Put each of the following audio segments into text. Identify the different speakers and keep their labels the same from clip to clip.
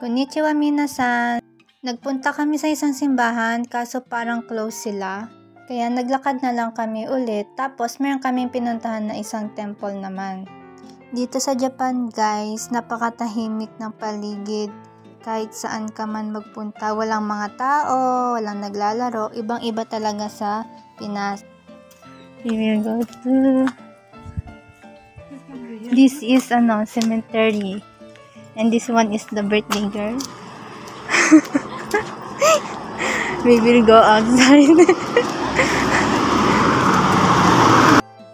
Speaker 1: Konnichiwa minasan! Nagpunta kami sa isang simbahan kaso parang close sila. Kaya naglakad na lang kami ulit tapos meron kaming pinuntahan na isang temple naman. Dito sa Japan guys, napakatahimik ng paligid. Kahit saan ka man magpunta, walang mga tao, walang naglalaro. Ibang-iba talaga sa Pinas. We will go to... This is cemetery. And this one is the birthday girl. We will go outside.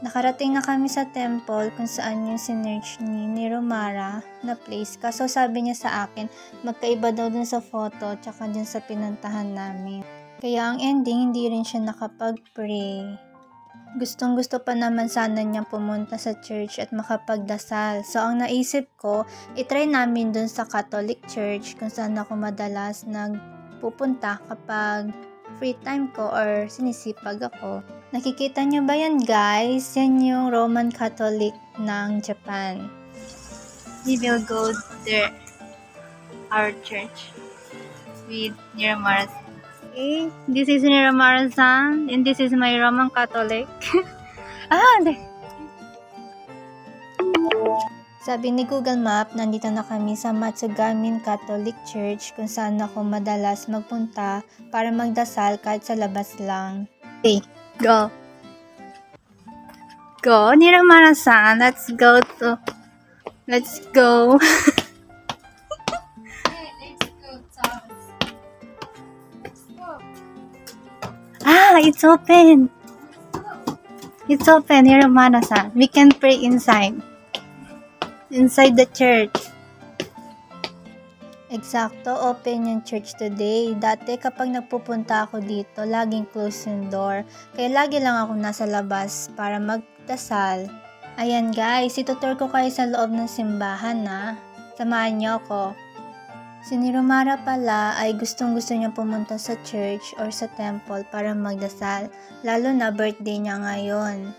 Speaker 1: Nakarating na kami sa temple kung saan yung sinerch ni Romara na place. Kaso sabi niya sa akin, magkaiba daw dun sa photo tsaka dun sa pinuntahan namin. Kaya ang ending, hindi rin siya nakapag-pray. Gustong-gusto pa naman sana niyang pumunta sa church at makapagdasal. So, ang naisip ko, itry namin dun sa Catholic Church kung saan ako madalas nagpupunta kapag free time ko or sinisipag ako. Nakikita niyo ba yan guys? Yan yung Roman Catholic ng Japan. We will go there. Our church. With Niramara. Okay, this is Niramara-san and this is my Roman Catholic. Sabi ni Google Map, nandito na kami sa Matsugamin Catholic Church kung saan ako madalas magpunta para magdasal kahit sa labas lang. Okay, go! Go, Niramara-san! Let's go! It's open! It's open, Niramara-san. We can pray inside the church. Eksakto, open yung church today. Dati kapag nagpupunta ako dito, laging close yung door. Kaya lagi lang ako nasa labas para magdasal. Ayan guys, itutur ko kayo sa loob ng simbahan na. Samahan niyo ako. Si Romara pala ay gustong-gusto niya pumunta sa church or sa temple para magdasal. Lalo na birthday niya ngayon.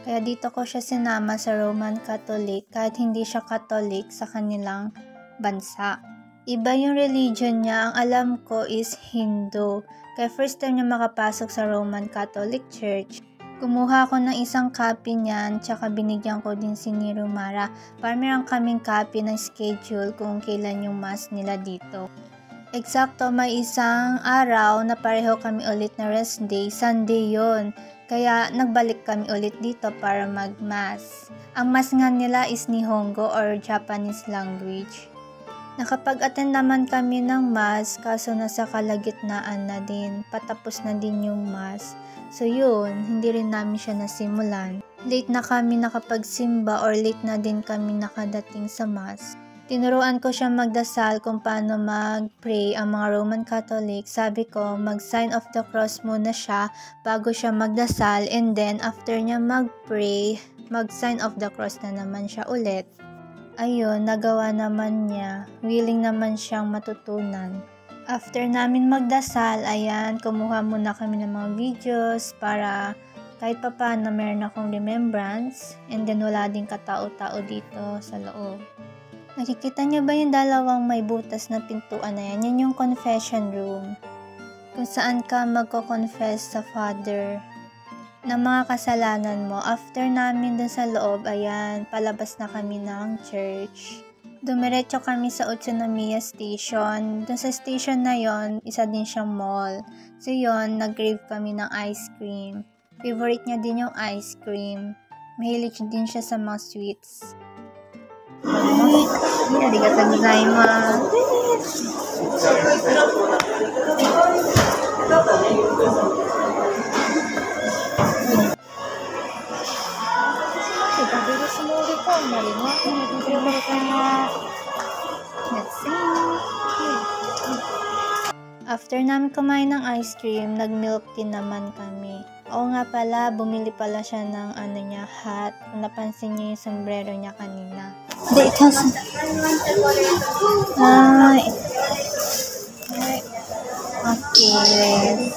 Speaker 1: Kaya dito ko siya sinama sa Roman Catholic kahit hindi siya Catholic sa kanilang bansa. Iba yung religion niya, ang alam ko is Hindu. Kaya first time niya makapasok sa Roman Catholic Church. Kumuha ako ng isang copy niyan, tsaka binigyan ko din si Romara para meron kaming copy ng schedule kung kailan yung mass nila dito. Eksakto, may isang araw na pareho kami ulit na rest day, Sunday yon. Kaya nagbalik kami ulit dito para mag-mass. Ang mass nga nila is Nihongo or Japanese language. Nakapag-attend naman kami ng mass kaso nasa kalagitnaan na din, patapos na din yung mass. So yun, hindi rin namin siya nasimulan. Late na kami nakapagsimba or late na din kami nakadating sa mass. Tinuruan ko siya magdasal kung paano mag-pray ang mga Roman Catholic. Sabi ko, mag-sign of the cross muna siya bago siya magdasal and then after niya mag-pray, mag-sign of the cross na naman siya ulit. Ayun, nagawa naman niya. Willing naman siyang matutunan. After namin magdasal, ayan, kumuha muna kami ng mga videos para kahit papaano meron akong remembrance and then wala ding katao-tao dito sa loob. Nakikita niyo ba yung dalawang may butas na pintuan na yan? Yan yung confession room. Kung saan ka magko-confess sa Father ng mga kasalanan mo. After namin dun sa loob, ayan, palabas na kami ng church. Dumiretso kami sa Utsunomiya Station. Dun sa station na yon, isa din siyang mall. So yon, nag-crave kami ng ice cream. Favorite niya din yung ice cream. Mahilig din siya sa mga sweets. Arigatou gozaimasu. After namin kumain ng ice cream, nag-milk tea naman kami. Oo nga pala, bumili pala siya ng hat. Kung napansin niyo yung sombrero niya kanina. Hindi, ito. Okay.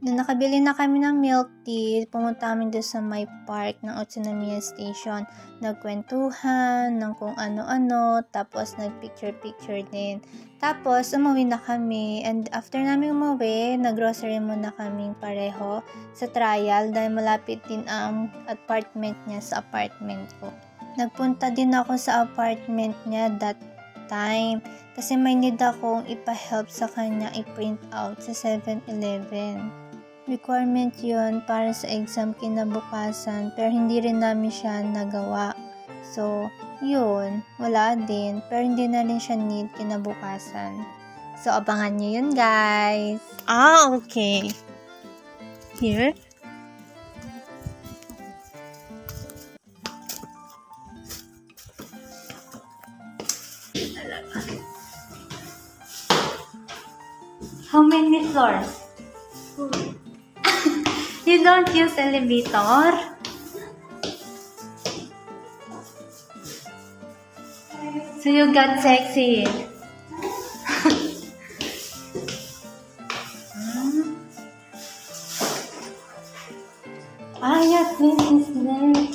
Speaker 1: Nung nakabili na kami ng milk tea, pumunta kami doon sa may park ng Utsunomiya Station. Nagkwentuhan ng kung ano-ano, tapos nagpicture-picture din. Tapos, umuwi na kami. And after namin umuwi, naggrocery muna kaming pareho sa trial dahil malapit din ang apartment niya sa apartment ko. Nagpunta din ako sa apartment niya that time kasi may need akong ipa-help sa kanya i-print out sa 7-Eleven. Requirement yun para sa exam kinabukasan pero hindi rin namin siya nagawa. So, yun, wala din pero hindi na rin siya need kinabukasan. So, abangan nyo yun guys. Okay. Here. How many floors? You don't use elevator? So you got sexy. Yes, this is there.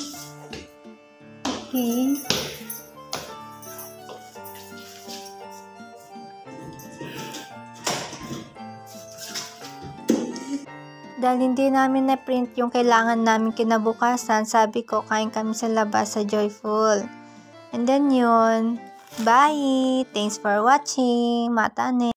Speaker 1: Okay. Dahil hindi namin na-print yung kailangan namin kinabukasan, sabi ko, kain kami sa labas sa Joyful. And then yun, bye! Thanks for watching! Matane!